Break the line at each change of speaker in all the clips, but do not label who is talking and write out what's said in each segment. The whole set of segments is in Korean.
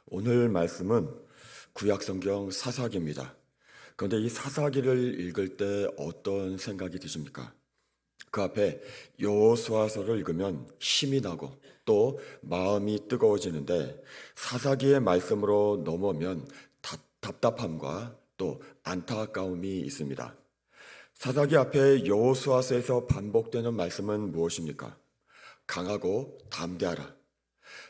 오늘 말씀은 구약성경 사사기입니다. 그런데 이 사사기를 읽을 때 어떤 생각이 드십니까? 그 앞에 여호수아서를 읽으면 힘이 나고 또 마음이 뜨거워지는데 사사기의 말씀으로 넘어오면 답답함과 또 안타까움이 있습니다. 사사기 앞에 여호수아서에서 반복되는 말씀은 무엇입니까? 강하고 담대하라.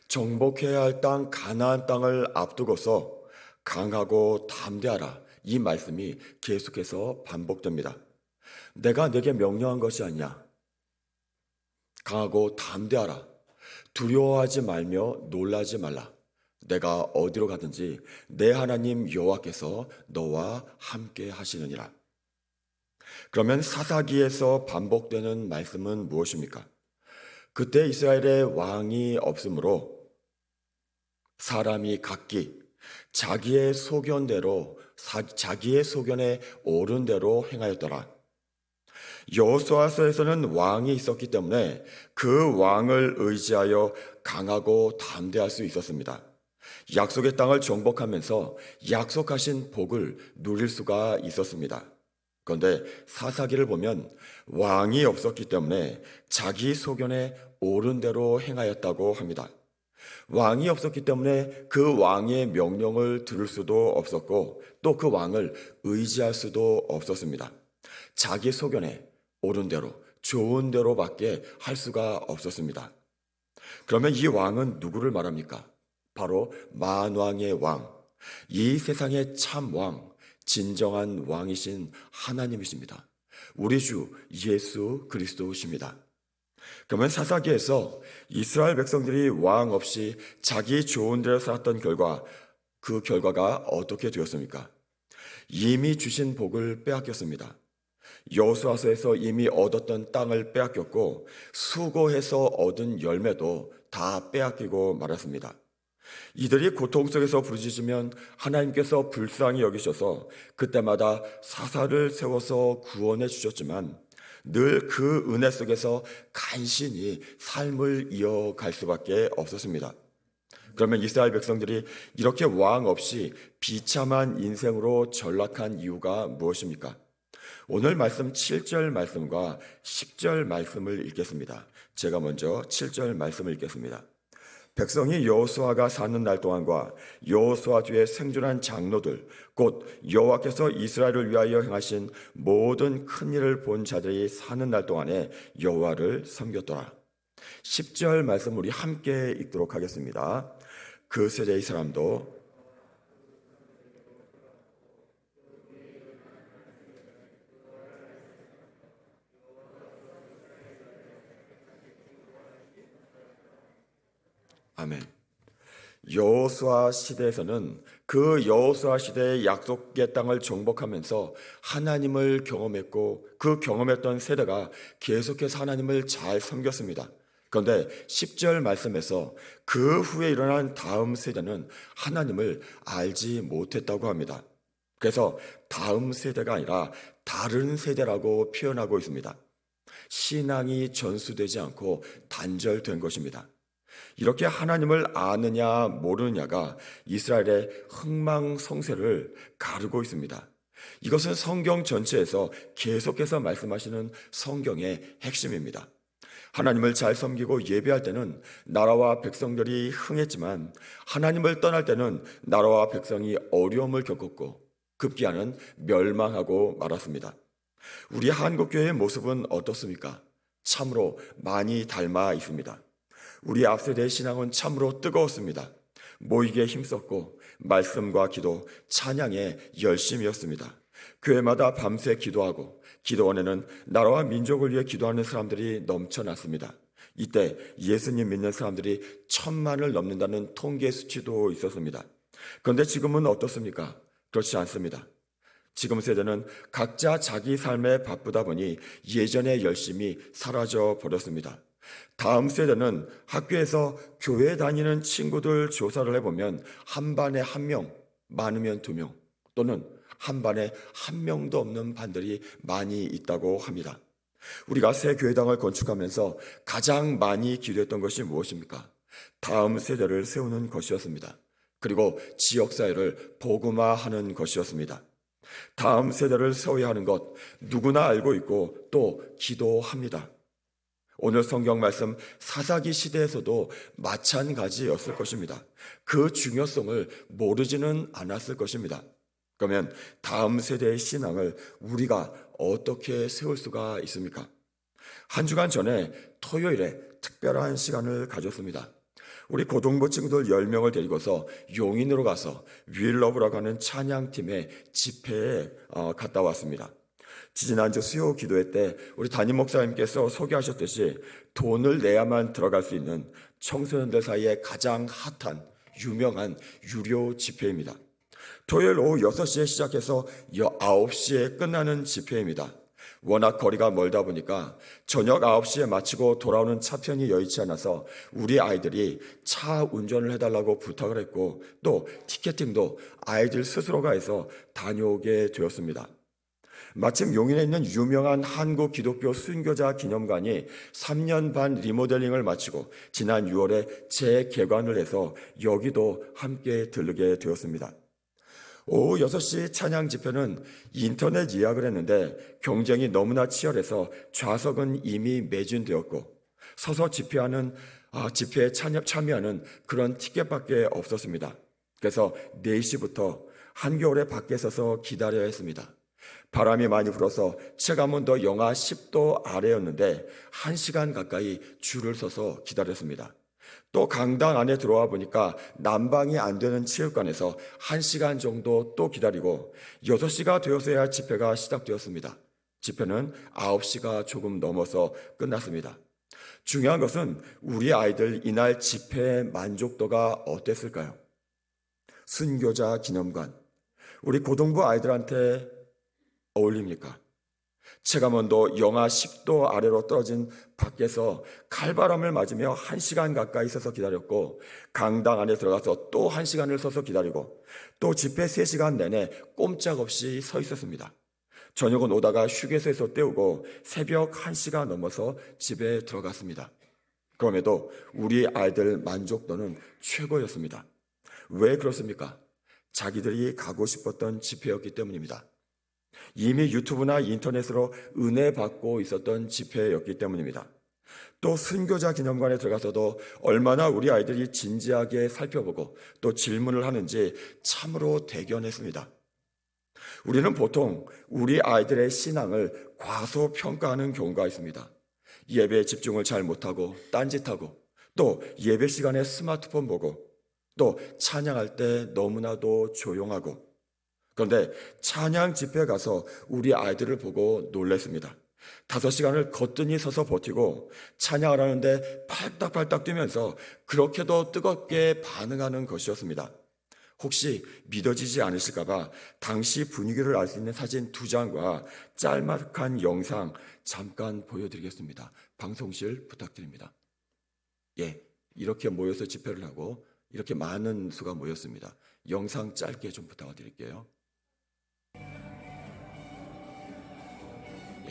정복해야 할 땅 가나안 땅을 앞두고서 강하고 담대하라. 이 말씀이 계속해서 반복됩니다. 내가 내게 명령한 것이 아니냐. 강하고 담대하라. 두려워하지 말며 놀라지 말라. 내가 어디로 가든지 내 하나님 여호와께서 너와 함께 하시느니라. 그러면 사사기에서 반복되는 말씀은 무엇입니까? 그때 이스라엘에 왕이 없으므로 사람이 각기 자기의 소견대로 자기의 소견에 옳은 대로 행하였더라. 여호수아서에서는 왕이 있었기 때문에 그 왕을 의지하여 강하고 담대할 수 있었습니다. 약속의 땅을 정복하면서 약속하신 복을 누릴 수가 있었습니다. 그런데 사사기를 보면 왕이 없었기 때문에 자기 소견에 옳은 대로 행하였다고 합니다. 왕이 없었기 때문에 그 왕의 명령을 들을 수도 없었고 또 그 왕을 의지할 수도 없었습니다. 자기 소견에 옳은 대로 좋은 대로밖에 할 수가 없었습니다. 그러면 이 왕은 누구를 말합니까? 바로 만왕의 왕, 이 세상의 참 왕, 진정한 왕이신 하나님이십니다. 우리 주 예수 그리스도십니다. 그러면 사사기에서 이스라엘 백성들이 왕 없이 자기 좋은 대로 살았던 결과, 그 결과가 어떻게 되었습니까? 이미 주신 복을 빼앗겼습니다. 여호수아서에서 이미 얻었던 땅을 빼앗겼고 수고해서 얻은 열매도 다 빼앗기고 말았습니다. 이들이 고통 속에서 부르짖으면 하나님께서 불쌍히 여기셔서 그때마다 사사를 세워서 구원해 주셨지만 늘 그 은혜 속에서 간신히 삶을 이어갈 수밖에 없었습니다. 그러면 이스라엘 백성들이 이렇게 왕 없이 비참한 인생으로 전락한 이유가 무엇입니까? 오늘 말씀 7절 말씀과 10절 말씀을 읽겠습니다. 제가 먼저 7절 말씀을 읽겠습니다. 백성이 여호수아가 사는 날 동안과 여호수아 뒤에 생존한 장로들 곧 여호와께서 이스라엘을 위하여 행하신 모든 큰 일을 본 자들이 사는 날 동안에 여호와를 섬겼더라. 10절 말씀 우리 함께 읽도록 하겠습니다. 그 세대의 사람도 아멘. 여호수아 시대에서는 그 여호수아 시대의 약속의 땅을 정복하면서 하나님을 경험했고 그 경험했던 세대가 계속해서 하나님을 잘 섬겼습니다. 그런데 10절 말씀에서 그 후에 일어난 다음 세대는 하나님을 알지 못했다고 합니다. 그래서 다음 세대가 아니라 다른 세대라고 표현하고 있습니다. 신앙이 전수되지 않고 단절된 것입니다. 이렇게 하나님을 아느냐 모르느냐가 이스라엘의 흥망성쇠를 가르고 있습니다. 이것은 성경 전체에서 계속해서 말씀하시는 성경의 핵심입니다. 하나님을 잘 섬기고 예배할 때는 나라와 백성들이 흥했지만 하나님을 떠날 때는 나라와 백성이 어려움을 겪었고 급기야는 멸망하고 말았습니다. 우리 한국교회의 모습은 어떻습니까? 참으로 많이 닮아 있습니다. 우리 앞세대의 신앙은 참으로 뜨거웠습니다. 모이기에 힘썼고 말씀과 기도, 찬양에 열심이었습니다. 교회마다 밤새 기도하고 기도원에는 나라와 민족을 위해 기도하는 사람들이 넘쳐났습니다. 이때 예수님 믿는 사람들이 1,000만을 넘는다는 통계 수치도 있었습니다. 그런데 지금은 어떻습니까? 그렇지 않습니다. 지금 세대는 각자 자기 삶에 바쁘다 보니 예전의 열심이 사라져 버렸습니다. 다음 세대는 학교에서 교회 다니는 친구들 조사를 해보면 한 반에 한 명, 많으면 2명 또는 한 반에 한 명도 없는 반들이 많이 있다고 합니다. 우리가 새 교회당을 건축하면서 가장 많이 기도했던 것이 무엇입니까? 다음 세대를 세우는 것이었습니다. 그리고 지역사회를 복음화하는 것이었습니다. 다음 세대를 세워야 하는 것 누구나 알고 있고 또 기도합니다. 오늘 성경 말씀 사사기 시대에서도 마찬가지였을 것입니다. 그 중요성을 모르지는 않았을 것입니다. 그러면 다음 세대의 신앙을 우리가 어떻게 세울 수가 있습니까? 한 주간 전에 토요일에 특별한 시간을 가졌습니다. 우리 고등부 친구들 10명을 데리고서 용인으로 가서 윌러브라고 하는 찬양팀의 집회에 갔다 왔습니다. 지난주 수요 기도회 때 우리 담임 목사님께서 소개하셨듯이 돈을 내야만 들어갈 수 있는 청소년들 사이에 가장 핫한 유명한 유료 집회입니다. 토요일 오후 6시에 시작해서 9시에 끝나는 집회입니다. 워낙 거리가 멀다 보니까 저녁 9시에 마치고 돌아오는 차편이 여의치 않아서 우리 아이들이 차 운전을 해달라고 부탁을 했고 또 티켓팅도 아이들 스스로가 해서 다녀오게 되었습니다. 마침 용인에 있는 유명한 한국 기독교 순교자 기념관이 3년 반 리모델링을 마치고 지난 6월에 재개관을 해서 여기도 함께 들르게 되었습니다. 오후 6시 찬양 집회는 인터넷 예약을 했는데 경쟁이 너무나 치열해서 좌석은 이미 매진되었고 서서 집회에 참여하는 그런 티켓밖에 없었습니다. 그래서 4시부터 한겨울에 밖에 서서 기다려야 했습니다. 바람이 많이 불어서 체감온도 영하 10도 아래였는데 1시간 가까이 줄을 서서 기다렸습니다. 또 강당 안에 들어와 보니까 난방이 안 되는 체육관에서 1시간 정도 또 기다리고 6시가 되어서야 집회가 시작되었습니다. 집회는 9시가 조금 넘어서 끝났습니다. 중요한 것은 우리 아이들 이날 집회의 만족도가 어땠을까요? 순교자 기념관, 우리 고등부 아이들한테 어울립니까? 체감온도 영하 10도 아래로 떨어진 밖에서 칼바람을 맞으며 1시간 가까이 서서 기다렸고 강당 안에 들어가서 또 1시간을 서서 기다리고 또 집회 3시간 내내 꼼짝없이 서 있었습니다. 저녁은 오다가 휴게소에서 때우고 새벽 1시가 넘어서 집에 들어갔습니다. 그럼에도 우리 아이들 만족도는 최고였습니다. 왜 그렇습니까? 자기들이 가고 싶었던 집회였기 때문입니다. 이미 유튜브나 인터넷으로 은혜 받고 있었던 집회였기 때문입니다. 또 순교자 기념관에 들어가서도 얼마나 우리 아이들이 진지하게 살펴보고 또 질문을 하는지 참으로 대견했습니다. 우리는 보통 우리 아이들의 신앙을 과소평가하는 경우가 있습니다. 예배에 집중을 잘 못하고 딴짓하고 또 예배 시간에 스마트폰 보고 또 찬양할 때 너무나도 조용하고 그런데 찬양 집회에 가서 우리 아이들을 보고 놀랐습니다. 5시간을 거뜬히 서서 버티고 찬양을 하는데 팔딱팔딱 뛰면서 그렇게도 뜨겁게 반응하는 것이었습니다. 혹시 믿어지지 않으실까봐 당시 분위기를 알 수 있는 사진 2장과 짤막한 영상 잠깐 보여드리겠습니다. 방송실 부탁드립니다. 이렇게 모여서 집회를 하고 이렇게 많은 수가 모였습니다. 영상 짧게 좀 부탁드릴게요.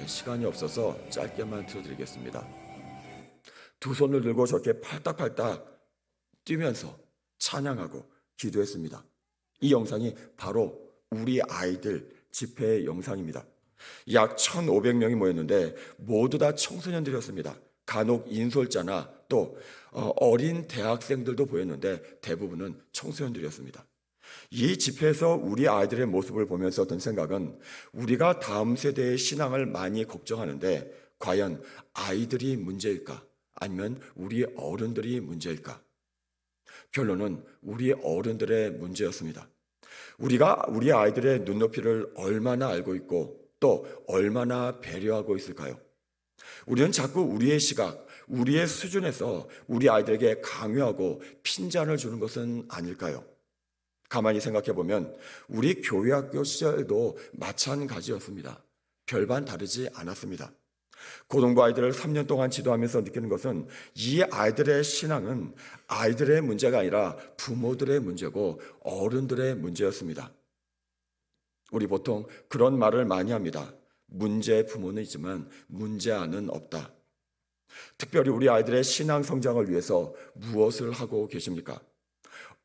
시간이 없어서 짧게만 틀어드리겠습니다. 두 손을 들고 저렇게 팔딱팔딱 뛰면서 찬양하고 기도했습니다. 이 영상이 바로 우리 아이들 집회의 영상입니다. 약 1,500명이 모였는데 모두 다 청소년들이었습니다. 간혹 인솔자나 또 어린 대학생들도 보였는데 대부분은 청소년들이었습니다. 이 집회에서 우리 아이들의 모습을 보면서 든 생각은 우리가 다음 세대의 신앙을 많이 걱정하는데 과연 아이들이 문제일까? 아니면 우리 어른들이 문제일까? 결론은 우리 어른들의 문제였습니다. 우리가 우리 아이들의 눈높이를 얼마나 알고 있고 또 얼마나 배려하고 있을까요? 우리는 자꾸 우리의 시각, 우리의 수준에서 우리 아이들에게 강요하고 핀잔을 주는 것은 아닐까요? 가만히 생각해 보면 우리 교회학교 시절도 마찬가지였습니다. 별반 다르지 않았습니다. 고등부 아이들을 3년 동안 지도하면서 느끼는 것은 이 아이들의 신앙은 아이들의 문제가 아니라 부모들의 문제고 어른들의 문제였습니다. 우리 보통 그런 말을 많이 합니다. 문제의 부모는 있지만 문제아는 없다. 특별히 우리 아이들의 신앙 성장을 위해서 무엇을 하고 계십니까?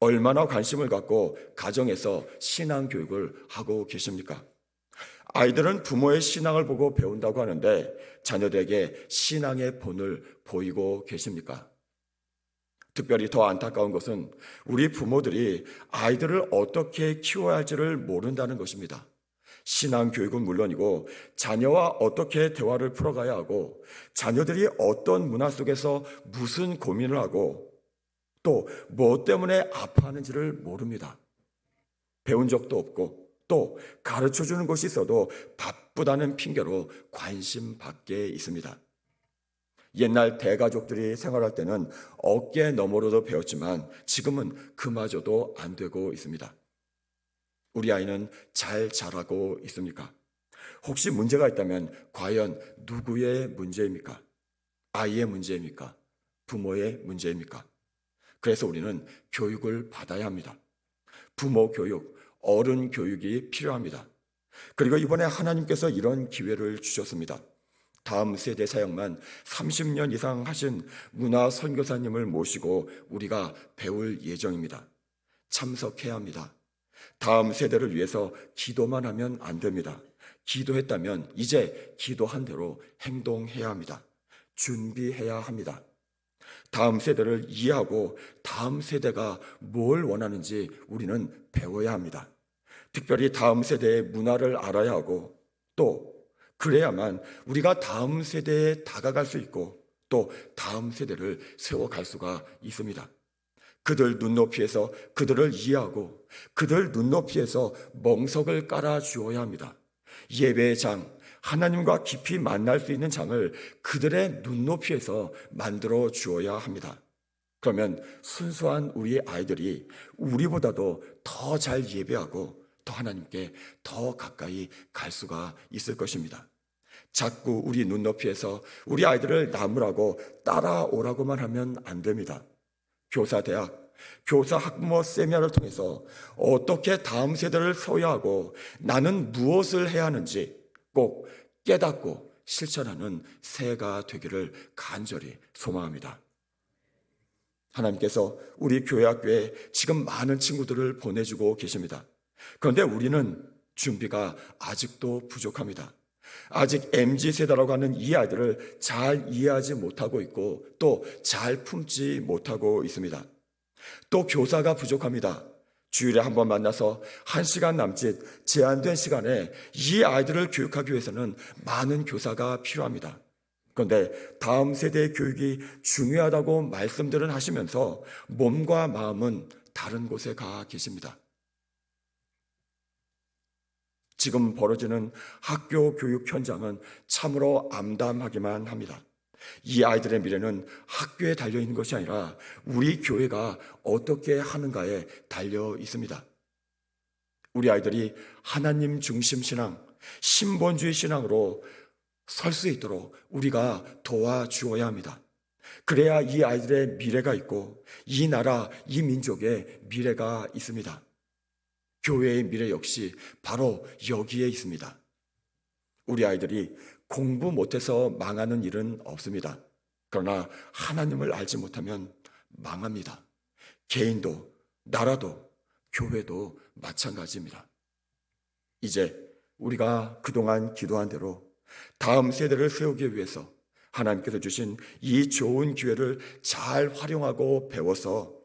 얼마나 관심을 갖고 가정에서 신앙 교육을 하고 계십니까? 아이들은 부모의 신앙을 보고 배운다고 하는데 자녀들에게 신앙의 본을 보이고 계십니까? 특별히 더 안타까운 것은 우리 부모들이 아이들을 어떻게 키워야 할지를 모른다는 것입니다. 신앙 교육은 물론이고 자녀와 어떻게 대화를 풀어가야 하고 자녀들이 어떤 문화 속에서 무슨 고민을 하고 또 뭐 때문에 아파하는지를 모릅니다. 배운 적도 없고 또 가르쳐 주는 것이 있어도 바쁘다는 핑계로 관심 밖에 있습니다. 옛날 대가족들이 생활할 때는 어깨 너머로도 배웠지만 지금은 그마저도 안 되고 있습니다. 우리 아이는 잘 자라고 있습니까? 혹시 문제가 있다면 과연 누구의 문제입니까? 아이의 문제입니까? 부모의 문제입니까? 그래서 우리는 교육을 받아야 합니다. 부모 교육, 어른 교육이 필요합니다. 그리고 이번에 하나님께서 이런 기회를 주셨습니다. 다음 세대 사역만 30년 이상 하신 문화 선교사님을 모시고 우리가 배울 예정입니다. 참석해야 합니다. 다음 세대를 위해서 기도만 하면 안 됩니다. 기도했다면 이제 기도한 대로 행동해야 합니다. 준비해야 합니다. 다음 세대를 이해하고 다음 세대가 뭘 원하는지 우리는 배워야 합니다. 특별히 다음 세대의 문화를 알아야 하고 또 그래야만 우리가 다음 세대에 다가갈 수 있고 또 다음 세대를 세워갈 수가 있습니다. 그들 눈높이에서 그들을 이해하고 그들 눈높이에서 멍석을 깔아 주어야 합니다. 예배의 장, 하나님과 깊이 만날 수 있는 장을 그들의 눈높이에서 만들어 주어야 합니다. 그러면 순수한 우리 아이들이 우리보다도 더 잘 예배하고 더 하나님께 더 가까이 갈 수가 있을 것입니다. 자꾸 우리 눈높이에서 우리 아이들을 나무라고 따라오라고만 하면 안 됩니다. 교사대학, 교사 학부모 세미나를 통해서 어떻게 다음 세대를 세워야 하고 나는 무엇을 해야 하는지 꼭 깨닫고 실천하는 새해가 되기를 간절히 소망합니다. 하나님께서 우리 교회 학교에 지금 많은 친구들을 보내주고 계십니다. 그런데 우리는 준비가 아직도 부족합니다. 아직 MZ세대라고 하는 이 아이들을 잘 이해하지 못하고 있고 또 잘 품지 못하고 있습니다. 또 교사가 부족합니다. 주일에 한 번 만나서 1시간 남짓 제한된 시간에 이 아이들을 교육하기 위해서는 많은 교사가 필요합니다. 그런데 다음 세대의 교육이 중요하다고 말씀들은 하시면서 몸과 마음은 다른 곳에 가 계십니다. 지금 벌어지는 학교 교육 현장은 참으로 암담하기만 합니다. 이 아이들의 미래는 학교에 달려 있는 것이 아니라 우리 교회가 어떻게 하는가에 달려 있습니다. 우리 아이들이 하나님 중심 신앙, 신본주의 신앙으로 설 수 있도록 우리가 도와주어야 합니다. 그래야 이 아이들의 미래가 있고 이 나라, 이 민족의 미래가 있습니다. 교회의 미래 역시 바로 여기에 있습니다. 우리 아이들이 공부 못해서 망하는 일은 없습니다. 그러나 하나님을 알지 못하면 망합니다. 개인도, 나라도, 교회도 마찬가지입니다. 이제 우리가 그동안 기도한 대로 다음 세대를 세우기 위해서 하나님께서 주신 이 좋은 기회를 잘 활용하고 배워서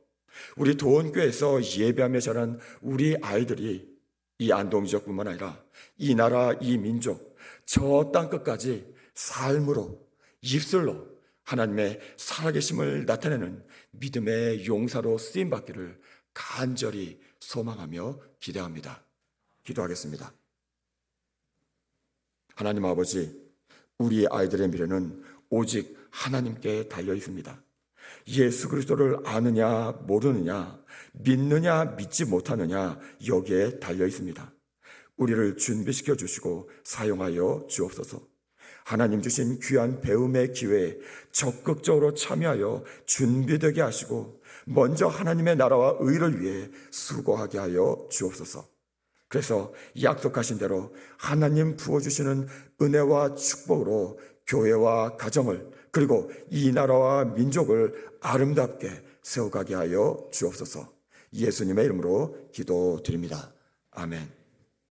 우리 도원교회에서 예배하며 자란 우리 아이들이 이 안동 지역뿐만 아니라 이 나라, 이 민족, 저 땅끝까지 삶으로, 입술로 하나님의 살아계심을 나타내는 믿음의 용사로 쓰임받기를 간절히 소망하며 기대합니다. 기도하겠습니다. 하나님 아버지, 우리 아이들의 미래는 오직 하나님께 달려 있습니다. 예수 그리스도를 아느냐 모르느냐, 믿느냐 믿지 못하느냐 여기에 달려 있습니다. 우리를 준비시켜 주시고 사용하여 주옵소서. 하나님 주신 귀한 배움의 기회에 적극적으로 참여하여 준비되게 하시고 먼저 하나님의 나라와 의를 위해 수고하게 하여 주옵소서. 그래서 약속하신 대로 하나님 부어주시는 은혜와 축복으로 교회와 가정을 그리고 이 나라와 민족을 아름답게 세워가게 하여 주옵소서. 예수님의 이름으로 기도드립니다. 아멘.